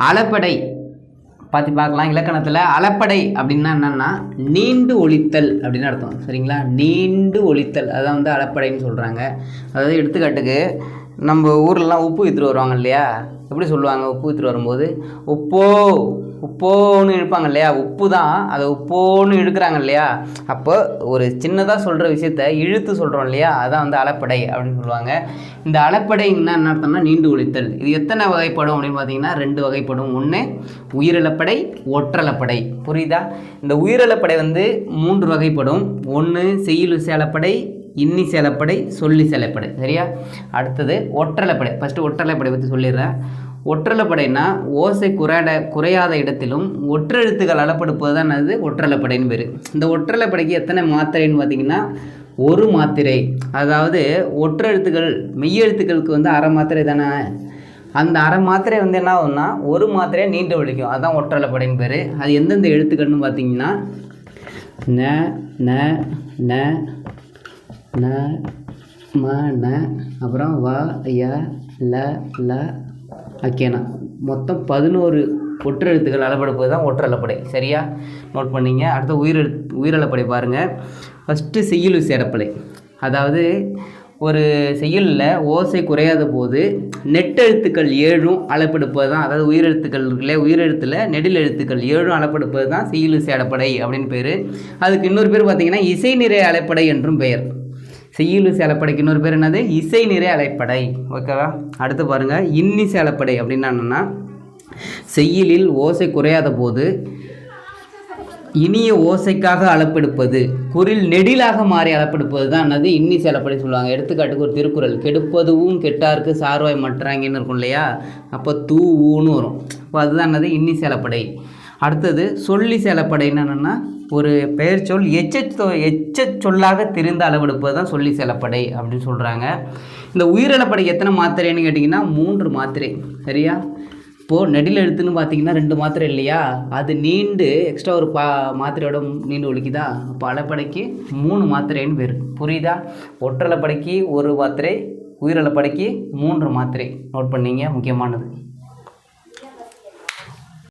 அளபடை பார்த்து பார்க்கலாம். இலக்கணத்தில் அளபடை அப்படின்னா என்னென்னா நீண்டு ஒலித்தல் அப்படின்னு அர்த்தம். சரிங்களா, நீண்டு ஒலித்தல் அதான் வந்து அளபடைன்னு சொல்கிறாங்க. அதாவது எடுத்துக்காட்டுக்கு நம்ம ஊர்லலாம் உப்பு விற்றுட்டு வருவாங்க இல்லையா, எப்படி சொல்லுவாங்க? உப்பு விற்றுட்டு வரும்போது உப்போ உப்போன்னு இழுப்பாங்க இல்லையா, உப்பு தான் அதை உப்போன்னு இழுக்கிறாங்க இல்லையா. அப்போ ஒரு சின்னதாக சொல்கிற விஷயத்த இழுத்து சொல்கிறோம் இல்லையா, அதான் வந்து அளப்படை அப்படின்னு சொல்லுவாங்க. இந்த அளப்படைன்னா என்ன அர்த்தம்னா நீண்டு ஒலித்தல். இது எத்தனை வகைப்படும் அப்படின்னு பார்த்தீங்கன்னா 2 வகைப்படும். ஒன்று உயிரிழப்படை, ஒற்றளப்படை. புரியுதா? இந்த உயிரிழப்படை வந்து 3 வகைப்படும். ஒன்று செய்யுள் சேலப்படை, இன்னி சேலப்படை, சொல்லி சேலப்படை. சரியா? அடுத்தது ஒற்றளப்படை. ஃபஸ்ட்டு ஒற்றளப்படை பற்றி சொல்லிடுறேன். ஒற்றளப்படைனா ஓசை குறையாத இடத்திலும் ஒற்றெழுத்துக்கள் அளப்படுப்பது தான் அது ஒற்றளப்படைன்னு பேர். இந்த ஒற்றளப்படைக்கு எத்தனை மாத்திரைன்னு பார்த்தீங்கன்னா 1 மாத்திரை. அதாவது ஒற்றெழுத்துக்கள் மெய்யெழுத்துக்களுக்கு வந்து அரை மாத்திரை தானே, அந்த அரை மாத்திரை வந்து என்ன ஆகும்னா 1 மாத்திரையை நீண்டு ஒழிக்கும். அதுதான் ஒற்றளப்படைன்னு பேர். அது எந்தெந்த எழுத்துக்கள்னு பார்த்தீங்கன்னா ந ந ந ந ம ந, அப்புறம் வ ய ல ல அக்கேனா, மொத்தம் 11 ஒற்றெழுத்துக்கள் அளபடுப்பது தான் ஒற்றளப்படை. சரியா, நோட் பண்ணிங்க. அடுத்த உயிரிழப்படை பாருங்கள். ஃபஸ்ட்டு செய்யுள் சேரப்படை. அதாவது ஒரு செய்யுளில் ஓசை குறையாத போது நெட்டெழுத்துக்கள் 7 அளப்படுப்பது தான், அதாவது உயிரெழுத்துக்கள் இருக்குல்ல, உயிரெழுத்தில் நெடில் எழுத்துக்கள் 7 அளப்படுப்பது தான் செய்யுள் சேரப்படை அப்படின்னு பேர். அதுக்கு இன்னொரு பேர் பார்த்தீங்கன்னா இசை நிறை அலைப்படை என்றும் பெயர். செய்யுள் சேலப்படைக்கு இன்னொரு பேர் என்னது? இசை நிறை அலைப்படை. ஓகேவா? அடுத்து பாருங்கள், இன்னி சேலப்படை அப்படின்னா என்னென்னா செய்யுளில் ஓசை குறையாத போது இனிய ஓசைக்காக அளப்பெடுப்பது, குரில் நெடிலாக மாறி அளப்பெடுப்பது தான் என்னது இன்னி சேலப்படை சொல்லுவாங்க. எடுத்துக்காட்டுக்கு ஒரு திருக்குறள், கெடுப்பதுவும் கெட்டாருக்கு சார்வாய் மற்றாங்கன்னு இருக்கும் இல்லையா, அப்போ தூ ஊன்னு வரும். அப்போ அதுதான் என்னது இன்னி சேலப்படை. அடுத்தது சொல்லி சேலப்படைன்னு என்னென்னா ஒரு பெயர் சொல் எச்ச சொல்லாக தெரிந்து அளவெடுப்பது தான் சொல்லி சேலப்படை அப்படின்னு சொல்கிறாங்க. இந்த உயிரிழப்படை எத்தனை மாத்திரைன்னு கேட்டிங்கன்னா 3 மாத்திரை. சரியா? இப்போது நெடில் எழுத்துன்னு பார்த்தீங்கன்னா 2 மாத்திரை இல்லையா, அது நீண்டு எக்ஸ்ட்ரா ஒரு மாத்திரையோட நீண்டு ஒழிக்குதா, அப்போ அளப்படைக்கு 3 மாத்திரைன்னு பேர். புரியுதா? ஒற்றளப்படைக்கு 1 மாத்திரை, உயிரிழப்படைக்கு 3 மாத்திரை. நோட் பண்ணிங்க, முக்கியமானது.